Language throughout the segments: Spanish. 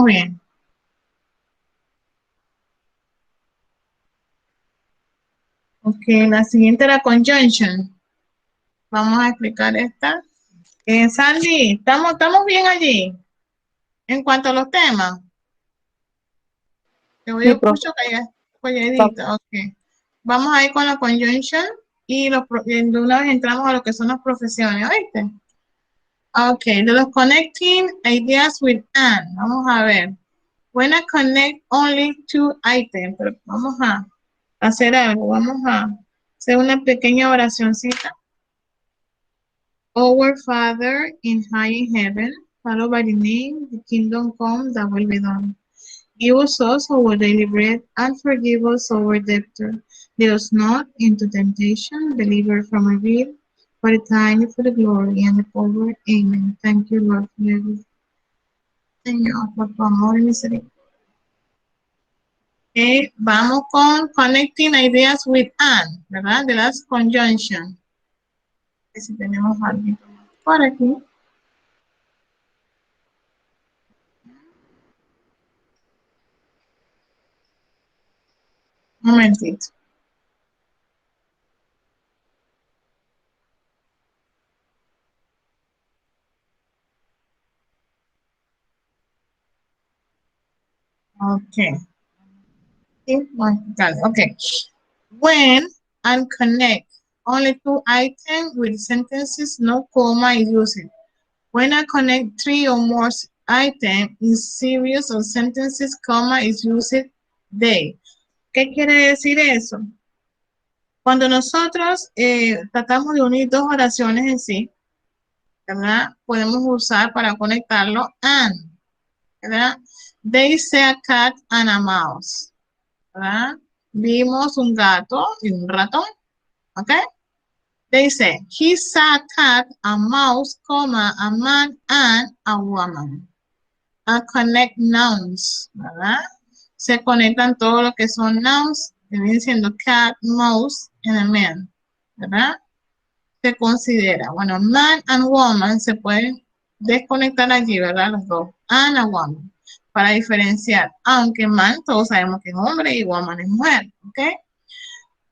Vamos bien. Ok, la siguiente era conjunction. Vamos a explicar esta. Sandy, ¿estamos bien allí? En cuanto a los temas. Te voy a Sí, profe. escuchar calladito. Ok. Vamos a ir con la conjunction y de una vez entramos a lo que son las profesiones, ¿oíste? Ok, de los connecting ideas with and. Vamos a ver. When I connect only two items. Pero vamos a hacer algo. Vamos a hacer una pequeña oracióncita. Our Father in high heaven, hallowed by the name, the kingdom come, thy will be done. Give us also our daily bread, and forgive us our debtors. Lead us not into temptation, deliver from evil. For the time, for the glory, and the power. Amen. Thank you, Lord, for everything. Señor, por tu amor y misericordia. Vamos con connecting ideas with and, ¿verdad? De las conjunction. Si tenemos algo por aquí. Un momentito. Okay. Okay. When and connect only two items with sentences, no comma is used. When I connect three or more items in series of sentences, comma is used they. ¿Qué quiere decir eso? Cuando nosotros tratamos de unir dos oraciones en sí, ¿verdad? Podemos usar para conectarlo and, ¿verdad? They say a cat and a mouse, ¿verdad? Vimos un gato y un ratón, ¿ok? They say, he saw a cat, a mouse, comma, a man, and a woman. A connect nouns, ¿verdad? Se conectan todo lo que son nouns, que vienen siendo cat, mouse, and a man, ¿verdad? Se considera, bueno, man and woman se pueden desconectar allí, ¿verdad? Los dos, and a woman, para diferenciar, aunque man todos sabemos que es hombre y woman es mujer, ¿ok?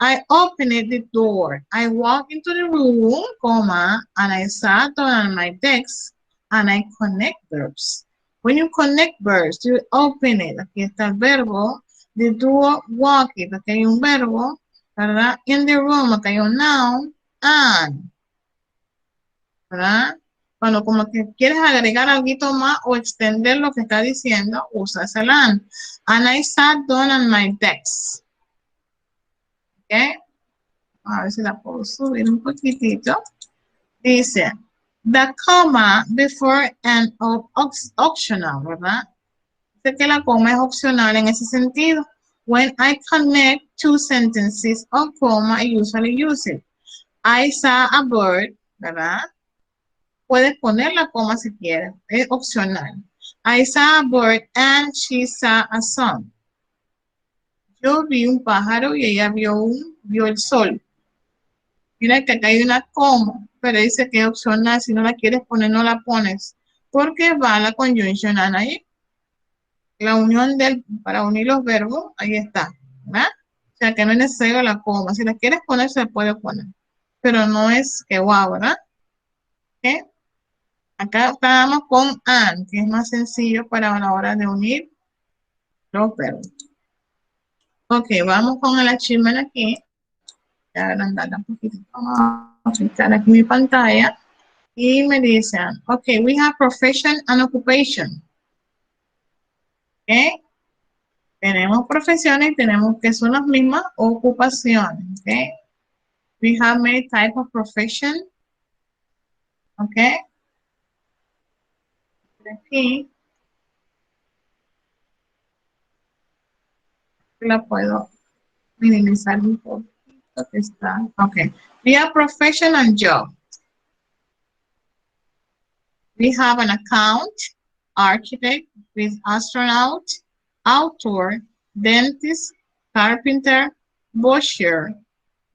I opened the door. I walked into the room, comma, and I sat down on my desk, and I connect verbs. When you connect verbs, you open it. Aquí está el verbo. The door, walk it. Aquí hay un verbo, ¿verdad? In the room, aquí hay un noun, and, ¿verdad? Cuando como que quieres agregar algo más o extender lo que está diciendo, usas el and. And I sat down on my desk. ¿Ok? A ver si la puedo subir un poquitito. Dice, the comma before and optional, ¿verdad? Dice que la coma es opcional en ese sentido. When I connect two sentences on comma, I usually use it. I saw a bird, ¿verdad? Puedes poner la coma si quieres, es opcional. I saw a bird and she saw a sun. Yo vi un pájaro y ella vio el sol. Mira que acá hay una coma, pero dice que es opcional. Si no la quieres poner, no la pones. Porque va la conjunction and ahí. La unión para unir los verbos, ahí está. ¿Verdad? O sea que no es necesario la coma. Si la quieres poner, se puede poner. Pero no es que wow, ¿verdad? ¿Okay? Acá estamos con and, que es más sencillo para la hora de unir los verbos. Ok, vamos con el achievement aquí. Voy a agrandarla un poquito. Vamos a clicar aquí mi pantalla. Y me dicen, ok, we have profession and occupation. Ok. Tenemos profesiones y tenemos que son las mismas ocupaciones. Ok. We have many types of profession. Ok. Aquí la puedo minimizar un poquito. Está. Ok. We have profession and job. We have an account, architect, with astronaut, author, dentist, carpenter, butcher,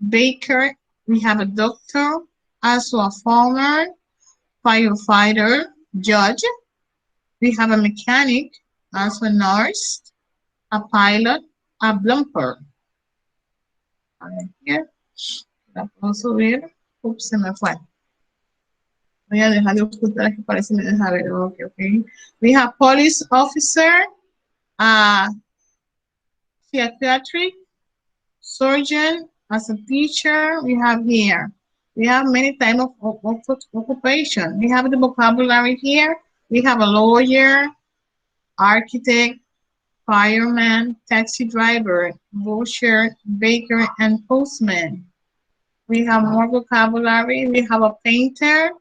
baker. We have a doctor, also a farmer, firefighter, judge. We have a mechanic, as a nurse, a pilot, a plumber. A ver, here. La puedo subir. Ups, se me fue. Voy a dejar de ocultar aquí para si me deja ver. Okay, okay. We have police officer, psychiatric, surgeon, as a teacher. We have here. We have many types of occupation. We have the vocabulary here. We have a lawyer, architect, fireman, taxi driver, butcher, baker, and postman. We have more vocabulary. We have a painter,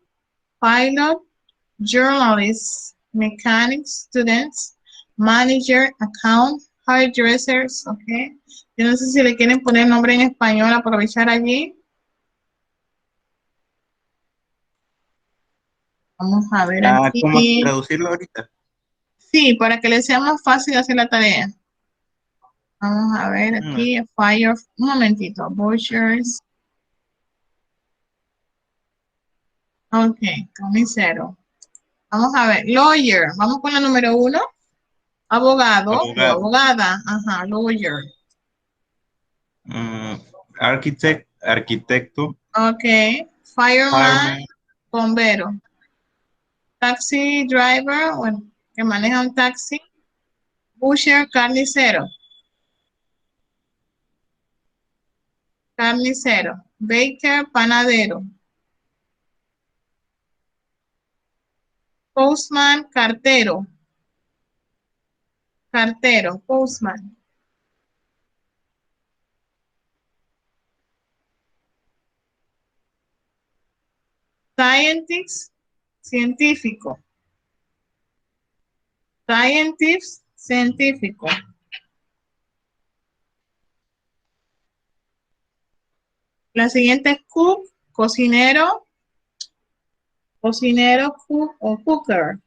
pilot, journalists, mechanics, students, manager, account, hairdressers, okay. Yo no sé si le quieren poner nombre en español, aprovechar allí. Vamos a ver ¿Cómo aquí. traducirlo ahorita? Sí, para que les sea más fácil hacer la tarea. Vamos a ver aquí, fire, un momentito, butchers. Ok, carnicero. Vamos a ver, lawyer, vamos con la número 1. Abogado o Abogado. abogada, ajá, lawyer. Architect, arquitecto. Ok, fireman, Fireman. bombero. Taxi driver, bueno, que maneja un taxi. Butcher, carnicero. Carnicero. Baker, panadero. Postman, cartero. Cartero, postman. Scientist, científico. Scientist, científico. La siguiente es cook, cocinero. Cocinero, cook o cooker.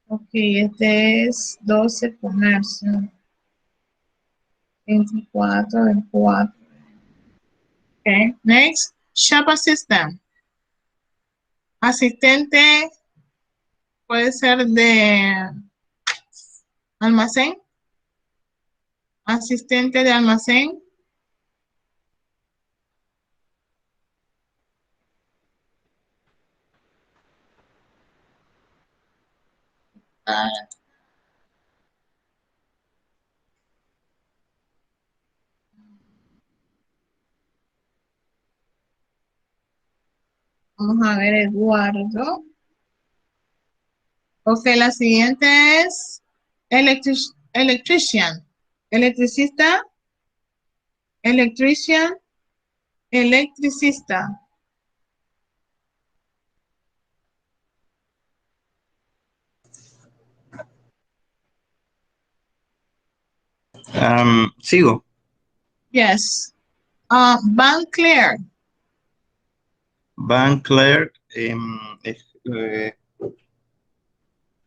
Ok, este es 12 comercio. 24 del 4. Ok, next, shop assistant. Asistente puede ser de almacén. Asistente de almacén. Vamos a ver, Eduardo. Ok, la siguiente es electrician. Electricista. Electrician. Electricista. Sigo. Yes. Bank clerk. Bank clerk.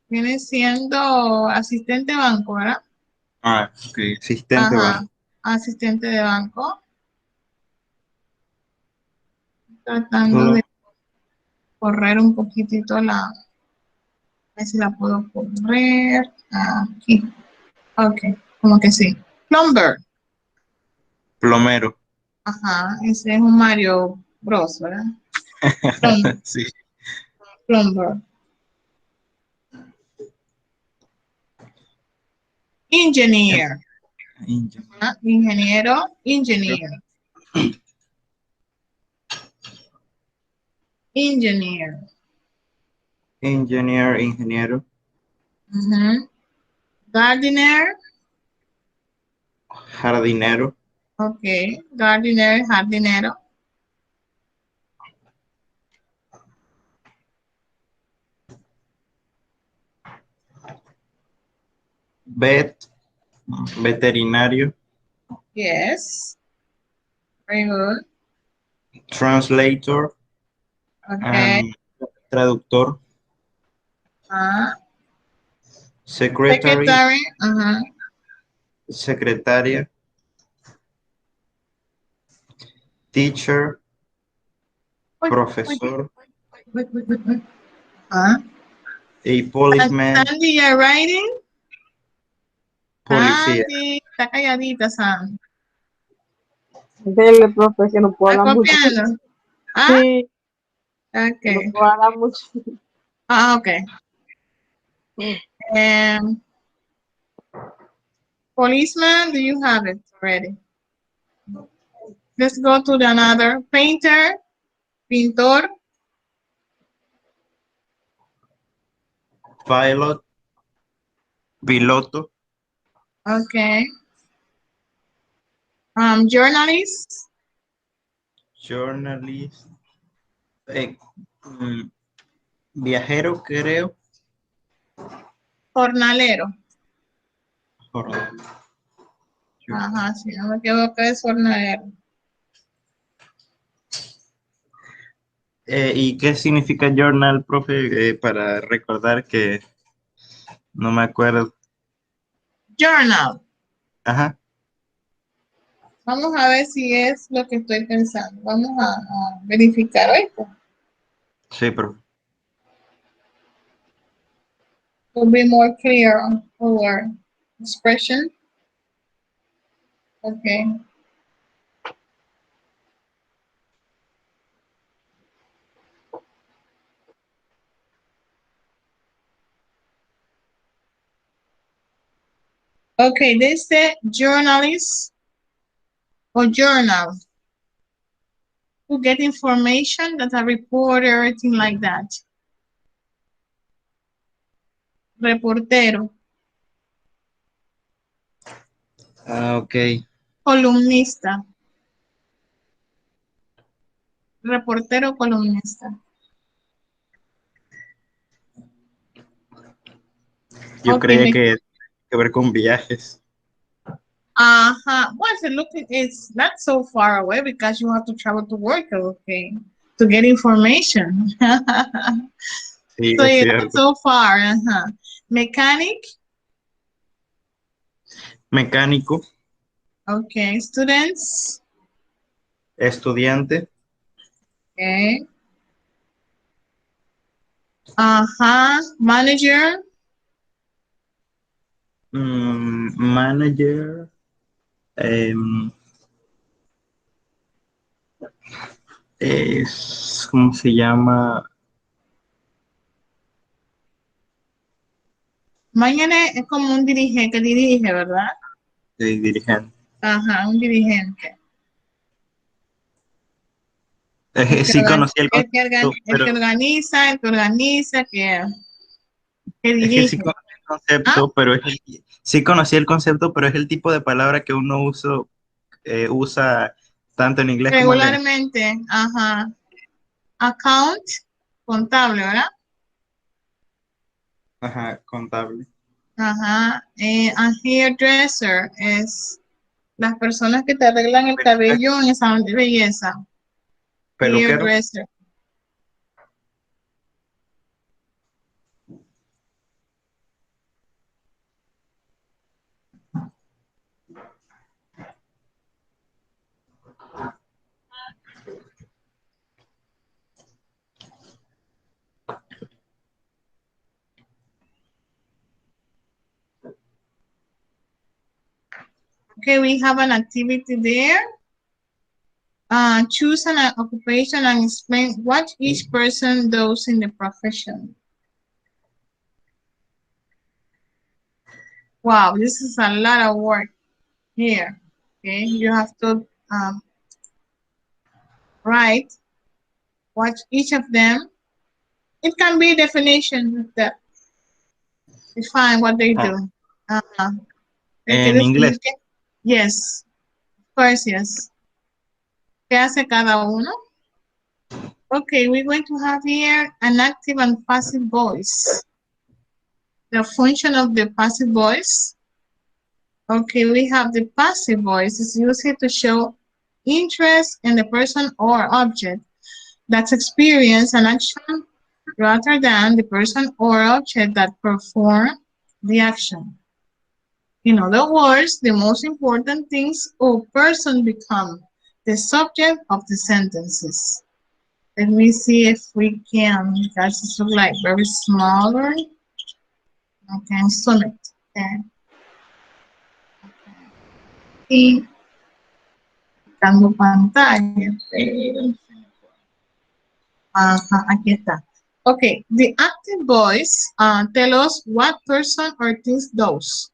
Viene siendo asistente de banco, ¿verdad? Ok. Asistente Ajá. banco. Asistente de banco. Tratando Clerk. de correr un poquitito la. A ver si la puedo correr. Aquí. Ok. Como que sí. Plumber. Plomero. Ajá. Ese es un Mario Bros, ¿verdad? Plum- Sí. Plumber. Engineer. Ingeniero. Engineer. Engineer. Engineer, ingeniero. Gardener. Jardinero. Ok. Gardener, jardinero. Vet, veterinario. Yes. Very good. Translator. Okay. Traductor. Ah, Secretary. secretary. Ajá. Secretaria. Teacher. Uy, uy, Profesor. uy, uy, uy, uy. Huh? A policeman, Sandy, you're writing? policía. Sandy, está calladita, Sandy. Dele, profe, que no puedo ¿Está hablar mucho. copiando? Ah, Sí, que no okay. puedo hablar mucho. Okay. Um, policeman, do you have it already? Let's go to the another. Painter, pintor. Pilot, piloto, Okay. Journalist, journalist, eh, mm, viajero, creo. jornalero. Jornal. Ajá, si no me equivoco, es jornalero. ¿Y qué significa journal, profe? Para recordar que no me acuerdo. Journal. Ajá, Vamos a ver si es lo que estoy pensando. Vamos a verificar esto. sí, profe. To be more clear on our expression. Okay. Okay, they say journalist or journal to get information that a reporter, everything like that. Reportero, Ah, ok. columnista, reportero, columnista. Yo Okay, creía que ver con viajes. Well, so look, it's not so far away because you have to travel to work, okay, to get information. Sí, So es yeah, not cierto. so far. Mechanic, Mecánico, okay. Students, estudiante, okay. Manager, manager, em, ¿cómo se llama? mañana es como un dirigente que dirige, ¿verdad? Dirigente. Un dirigente. El que, Sí conocí el el que, concepto, el que pero organiza, que es que sí dirige. conocí el ¿Ah? concepto, pero sí conocí el concepto, pero es el tipo de palabra que uno usa tanto en inglés como en... Regularmente, account, contable, ¿verdad? Ajá, contable. A hairdresser es las personas que te arreglan el Peluquero. cabello en el salón de belleza. Peluquero. Hairdresser. Okay, we have an activity there. Choose an occupation and explain what each person does in the profession. Wow, this is a lot of work here. Okay, you have to write what each of them. It can be definition that define what they Ah, do. Uh, ¿Qué en inglés. Yes, of course, yes. ¿Qué hace cada uno? Okay, we're going to have here an active and passive voice. The function of the passive voice. Okay, we have the passive voice is used to show interest in the person or object that's experience an action rather than the person or object that perform the action. In other words, the most important things or person become the subject of the sentences. Let me see if we can, because it looks like very smaller. I can zoom it. Okay. Y buscando pantalla. Ajá, aquí está. Okay, the active voice tell us what person or things does.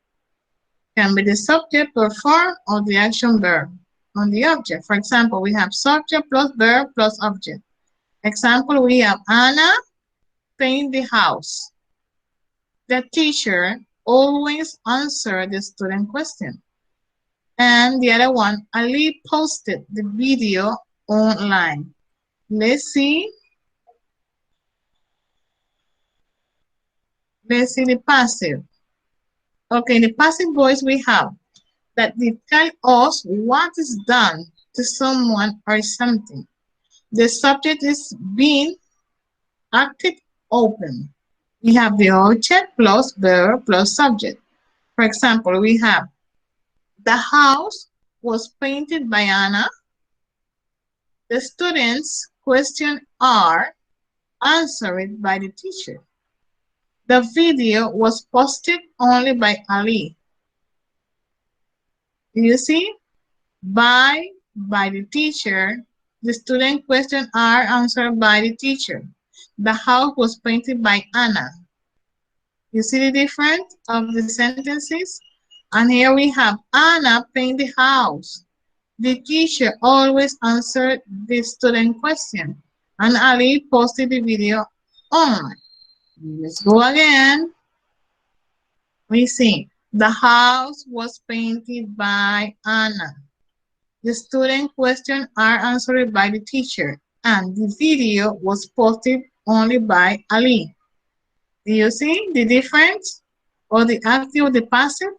Can be the subject, perform, or the action verb on the object. For example, we have subject plus verb plus object. Example, we have Anna paint the house. The teacher always answer the student question. And the other one, Ali posted the video online. Let's see. Let's see the passive. Okay, the passive voice we have that they tell us what is done to someone or something. The subject is being acted open. We have the object plus verb plus subject. For example, we have the house was painted by Anna. The students' questions are answered by the teacher. The video was posted only by Ali. Do you see? By the teacher. The student questions are answered by the teacher. The house was painted by Anna. You see the difference of the sentences? And here we have Anna paint the house. The teacher always answered the student question. And Ali posted the video online. Let's go again. We see the house was painted by Anna. The student questions are answered by the teacher, and the video was posted only by Ali. Do you see the difference? Or the active or the passive?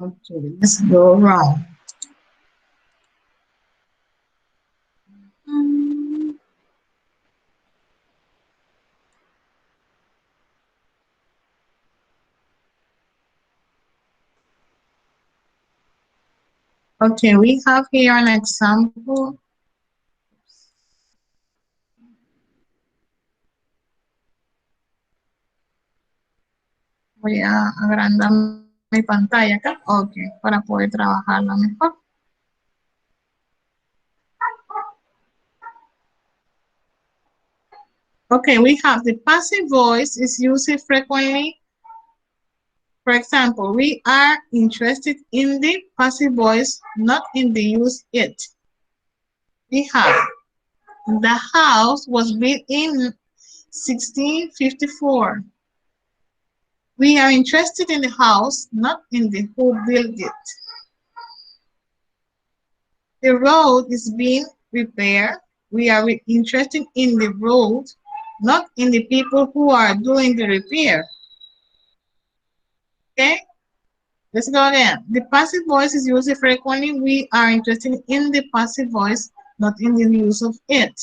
Okay, let's go around. Okay, we have here an example. Voy a agrandar mi pantalla acá. Ok, para poder trabajarla mejor. Okay, we have the passive voice is used frequently. For example, we are interested in the passive voice, not in the use it. We have the house was built in 1654. We are interested in the house, not in the who built it. The road is being repaired. We are interested in the road, not in the people who are doing the repair. Okay, let's go again. The passive voice is used frequently. We are interested in the passive voice, not in the use of it.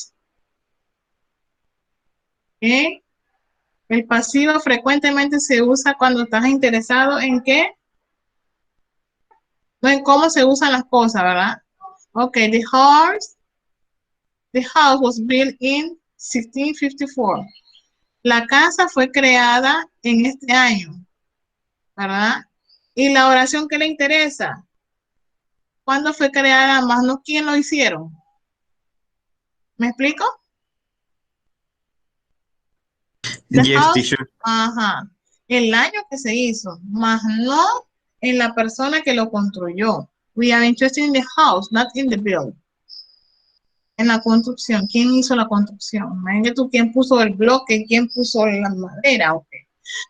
Okay. El pasivo frecuentemente se usa cuando estás interesado en qué, no en cómo se usan las cosas, ¿verdad? Okay, the house was built in 1654. La casa fue creada en este año, ¿verdad? Y la oración que le interesa, ¿cuándo fue creada? Más no quién lo hicieron. ¿Me explico? The Yes, house, teacher. ajá, el año que se hizo, más no en la persona que lo construyó. We are interested in the house, not in the build. En la construcción, ¿quién hizo la construcción? Imagínate tú quién puso el bloque, quién puso la madera, ok.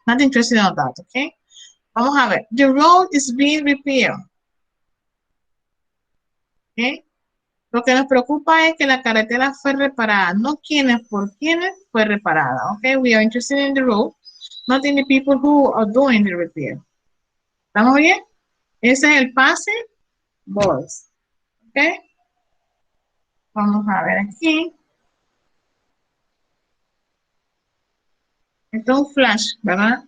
Not interested in that, ok. Vamos a ver. The road is being repaired. Ok. Lo que nos preocupa es que la carretera fue reparada, no quiénes por quiénes fue reparada, ok. We are interested in the road, not in the people who are doing the repair. ¿Estamos bien? Ese es el passive voice, ok. Vamos a ver aquí. Esto es un flash, ¿verdad?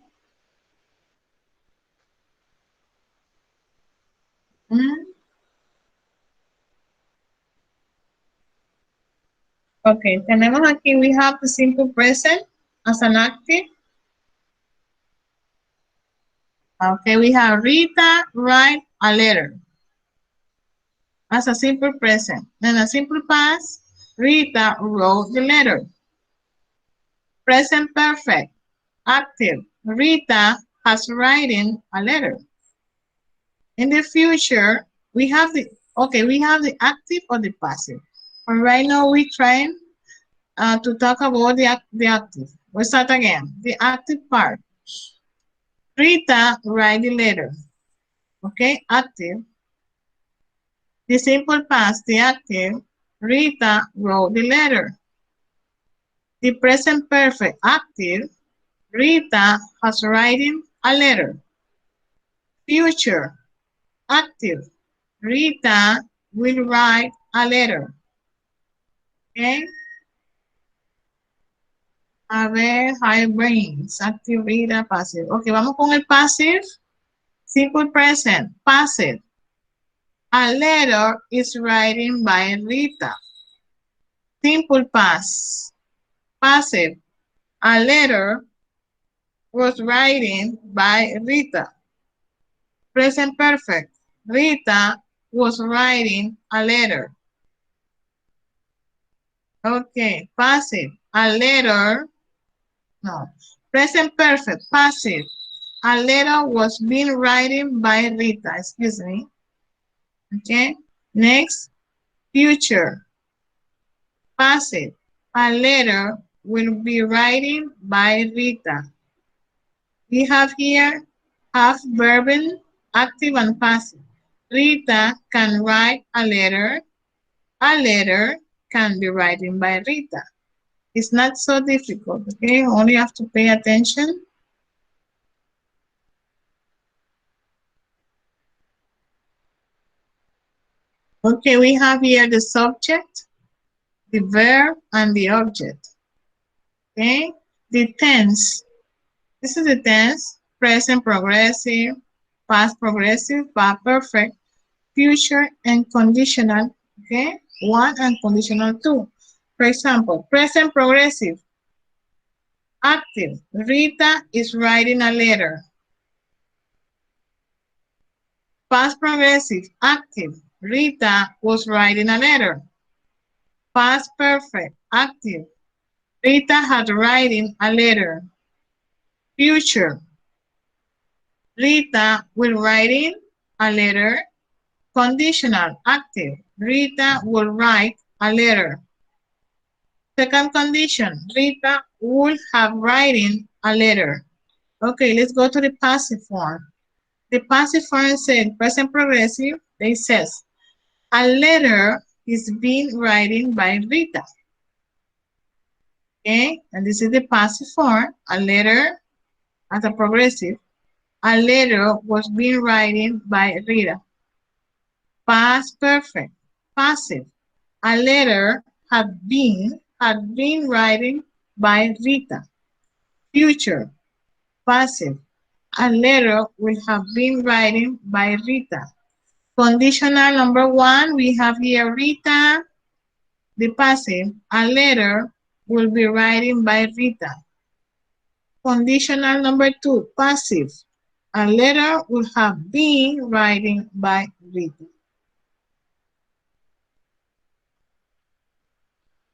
Okay, tenemos aquí, we have the simple present as an active. Okay, we have Rita write a letter as a simple present. Then a simple past, Rita wrote the letter. Present perfect, active, Rita has written a letter. In the future, we have the active or the passive. But right now we're trying to talk about the active. We'll start again. The active part. Rita write the letter. Okay, active. The simple past, the active. Rita wrote the letter. The present perfect active. Rita has written a letter. Future active. Rita will write a letter. Okay. A ver, high brains. Active, Rita, passive. Ok, vamos con el passive. Simple present. Passive. A letter is written by Rita. Simple past. Passive. A letter was written by Rita. Present perfect. Rita was writing a letter. Okay, passive. A letter, no. Present perfect, passive. A letter was being written by Rita, excuse me. Okay, next, future. Passive. A letter will be writing by Rita. We have here half verb, active and passive. Rita can write a letter. A letter can be written by Rita. It's not so difficult, okay? Only have to pay attention. Okay, we have here the subject, the verb, and the object. Okay, the tense. This is the tense, present progressive, past progressive, past perfect, future, and conditional. Okay, one and conditional two. For example, present progressive, active. Rita is writing a letter. Past progressive, active. Rita was writing a letter. Past perfect, active. Rita had writing a letter. Future. Rita will writing a letter. Conditional, active. Rita will write a letter. Second condition, Rita would have writing a letter. Okay, let's go to the passive form. The passive form said present progressive. They says a letter is being written by Rita. Okay, and this is the passive form. A letter as a progressive. A letter was being written by Rita. Past perfect. Passive. A letter had been written by Rita. Future. Passive. A letter will have been written by Rita. Conditional number one, we have here Rita, the passive. A letter will be written by Rita. Conditional number two, passive. A letter will have been written by Rita.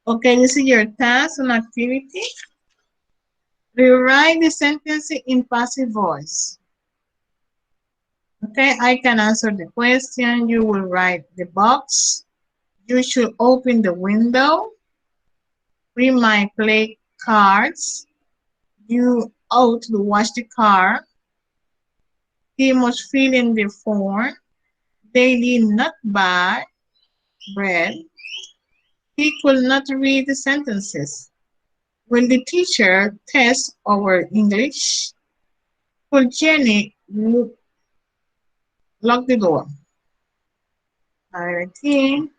Okay, this is your task and activity. Rewrite the sentence in passive voice. Okay, I can answer the question. You will write the box. You should open the window. We might play cards. You ought to wash the car. He must fill in the form. They did not buy bread. He could not read the sentences. Will the teacher test our English? Could Jenny lock the door? Alrighty.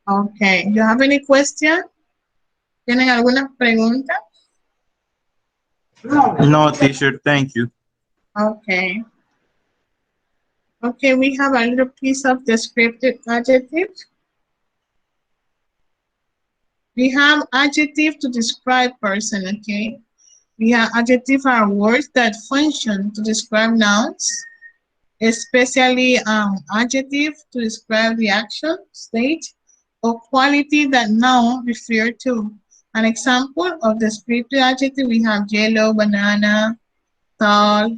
Okay. You have any question? ¿Tienen alguna pregunta? No, teacher, thank you. Okay. Okay, we have a little piece of descriptive adjective. We have adjective to describe person, okay? We have adjective are words that function to describe nouns, especially adjective to describe the action, state, or quality that noun refer to. An example of descriptive adjective, we have yellow, banana, tall,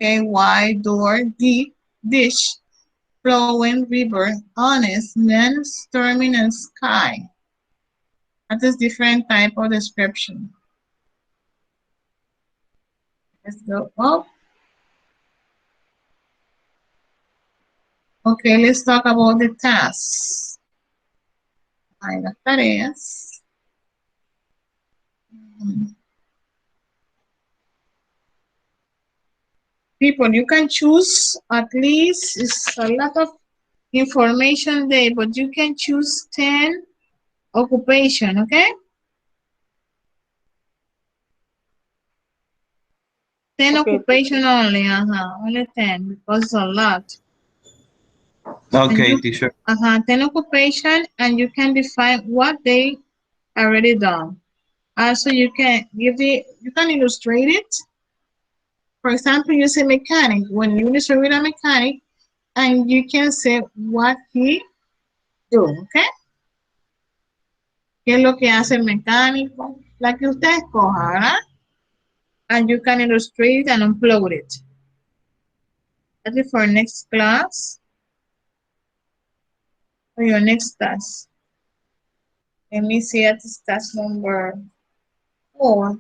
okay, wide, door, deep, dish, flowing, river, honest, man, storming, and sky. That is different type of description. Let's go up. Okay, let's talk about the tasks. Hay las tareas. People, you can choose at least, it's a lot of information there, but you can choose 10 occupation, okay? 10 Okay, occupation only, only 10 because it's a lot. And Okay, you, teacher. 10 occupation, and you can define what they already done. Also, you can you can illustrate it. For example, you say mechanic. When you illustrate a mechanic, and you can say what he do, okay? ¿Qué es lo que hace el mecánico? La que usted escoja, ¿verdad? And you can illustrate and upload it. That is for next class, for your next task. Let me see at this task number 4.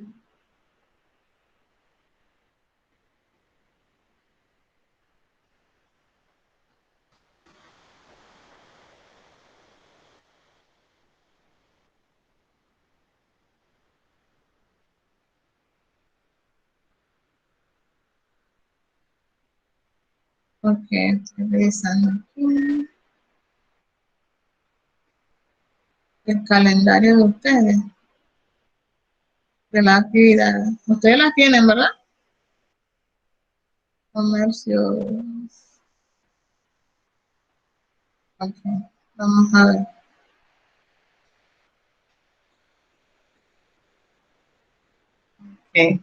Okay, estoy revisando aquí el calendario de ustedes, de la actividad. Ustedes la tienen, ¿verdad? Comercio. Ok, vamos a ver. Okay.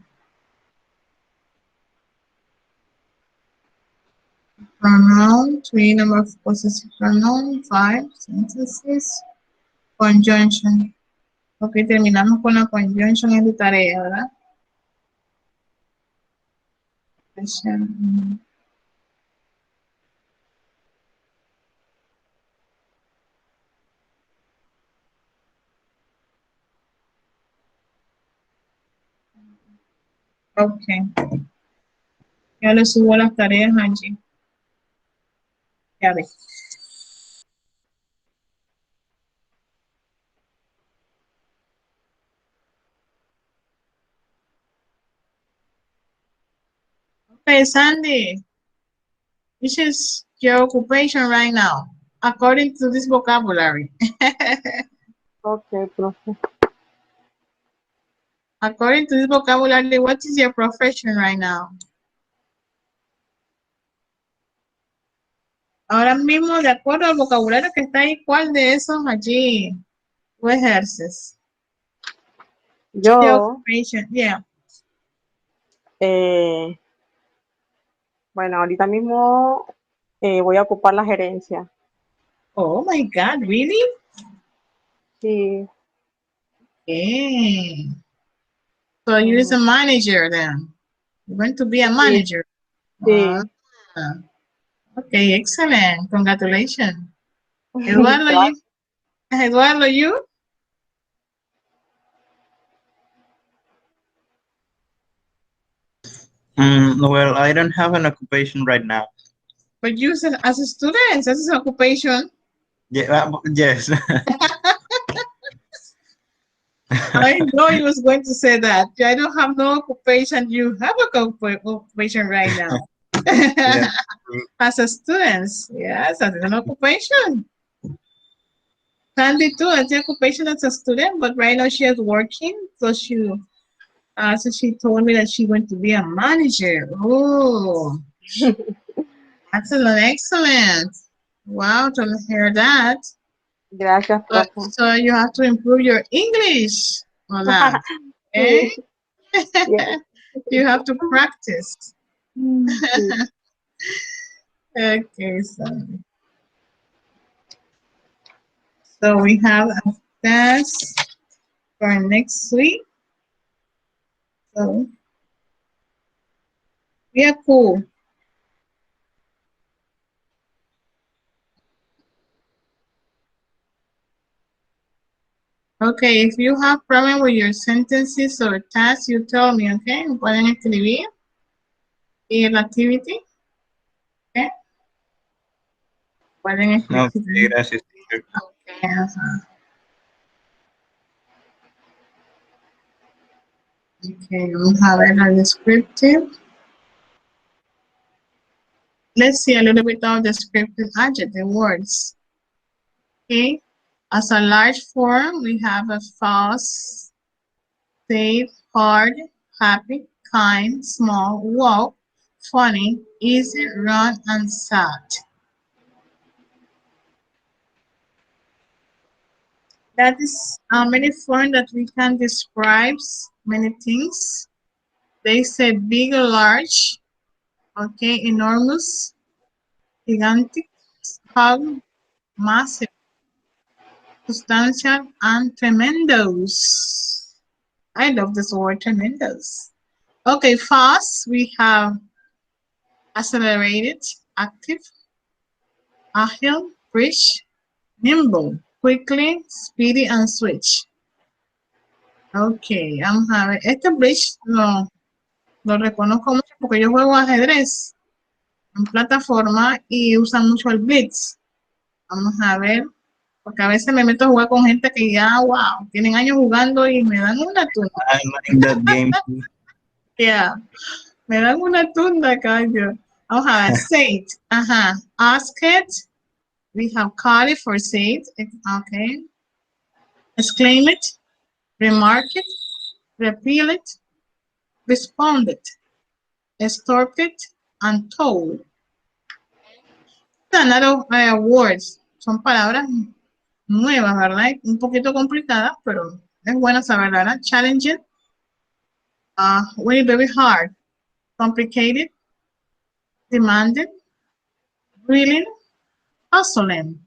Pronoun, 3 number of possessive pronoun, 5 sentences, conjunction. Ok, terminamos con la conjunction en tu tarea, ¿verdad? Ok, ya le subo las tareas allí. Ya ve. Okay, Sandy, this is your occupation right now, according to this vocabulary. okay, profe. According to this vocabulary, what is your profession right now? Ahora mismo, de acuerdo al vocabulario que está ahí, ¿cuál de esos allí tú ejerces? The Yo, occupation, yeah. eh, bueno, ahorita mismo voy a ocupar la gerencia. Oh my God, really? Sí, Okay. So you're ujú, a manager then. You're going to be a sí, manager. Ah, sí. okay, excellent. Congratulations. Eduardo, you? Gracias. Eduardo, you? Well, I don't have an occupation right now. But you as a student, as an occupation. Yeah, yes. I know you was going to say that. I don't have no occupation. You have a occupation right now. Yeah. As a student, yes, as an occupation. Sandy too, as an occupation as a student, but right now she is working. So she told me that she went to be a manager. Oh, Excellent, excellent. Wow, to hear that. Gracias, So, profe. so you have to improve your English on that. Okay? Sí, yes. You have to practice. Sí. Okay, so we have a test for next week. So yeah, cool. Okay, if you have problem with your sentences or tasks, you tell me, okay? Pueden escribir y el activity, okay? Pueden No, escribir. gracias. Okay, ajá. Okay, vamos a ver la descriptive. Let's see a little bit of descriptive adjective words. Okay, as a large form, we have a fast, safe, hard, happy, kind, small, walk, funny, easy, run, and sad. That is many forms that we can describe many things. They say big or large, okay, enormous, gigantic, hug, massive, substantial, and tremendous. I love this word, tremendous. Okay, fast, we have accelerated, active, agile, rich, nimble, quickly, speedy, and switch. Okay, vamos a ver. Este bridge lo reconozco mucho porque yo juego ajedrez en plataforma y usan mucho el blitz. Vamos a ver, porque a veces me meto a jugar con gente que ya, wow, tienen años jugando y me dan una tunda. I like that game. Yeah, me dan una tunda, cayo. Vamos a ver, say it. Ajá. Ask it. We have call it for say it. Okay. Exclaim it. Remark it. Repeal it. Respond it. Extort it. And told. Another words. Son palabras nuevas, ¿verdad? Un poquito complicadas, pero es bueno saber, ¿verdad? Challenging. Very, very hard. Complicated. Demanding. Thrilling. Puzzling.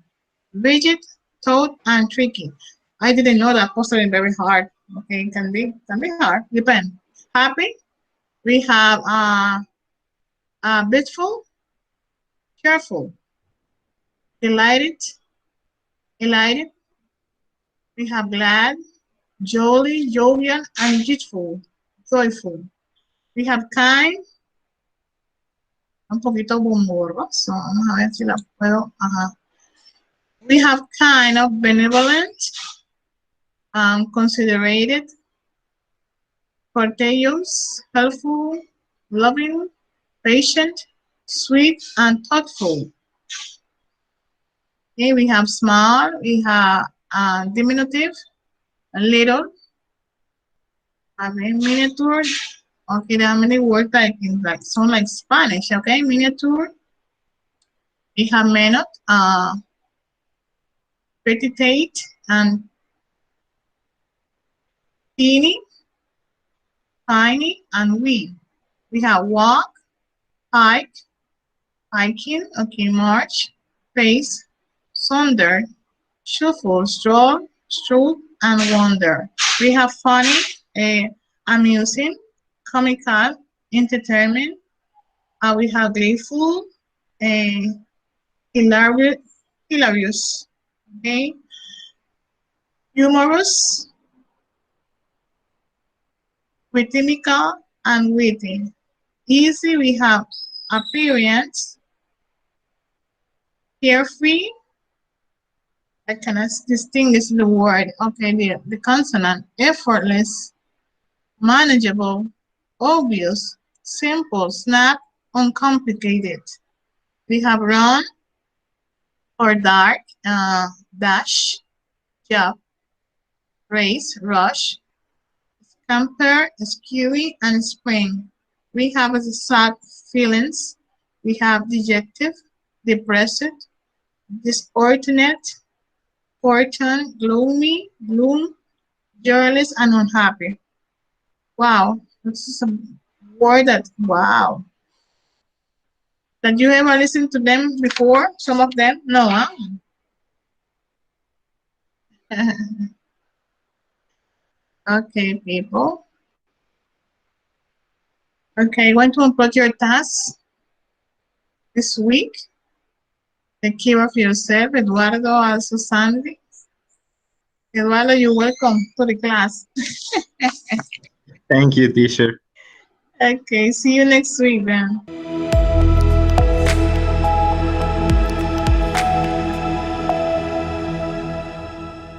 Rigid, taut, and tricky. I didn't know that puzzling very hard. Okay, it can be hard. Depend. Happy. We have blissful, cheerful, delighted, elated. We have glad, jolly, jovial, and youthful, joyful. We have kind, un poquito bomborroso. Vamos a ver si la puedo. Ajá. We have kind of benevolent, considerate, courteous, helpful, loving, patient, sweet, and thoughtful. Okay, we have small, we have diminutive, little, miniature. Okay, there are many words like sound like Spanish. Okay, miniature. We have minute, petite, and teeny, tiny, and wee. We have walk, hike, hiking, okay, march, pace, sonder, shuffle, stroll, and wonder. We have funny, amusing, comical, entertainment. We have gleeful, uh, hilarious, okay, humorous, rhythmical, and witty. Easy, we have appearance, carefree. I cannot distinguish the word. Okay, the consonant. Effortless, manageable, obvious, simple, snap, uncomplicated. We have run or dark, dash, jump, race, rush, scamper, skewy, and spring. We have sad feelings. We have dejective, depressed, disfortunate, fortune, gloomy, gloom, joyless, and unhappy. Wow, this is a word that, wow. Did you ever listen to them before? Some of them? No, huh? Okay, people. Okay, want to upload your tasks this week. Take care of yourself, Eduardo, also Sandy. Eduardo, you're welcome to the class. Thank you, teacher. Okay, see you next week then.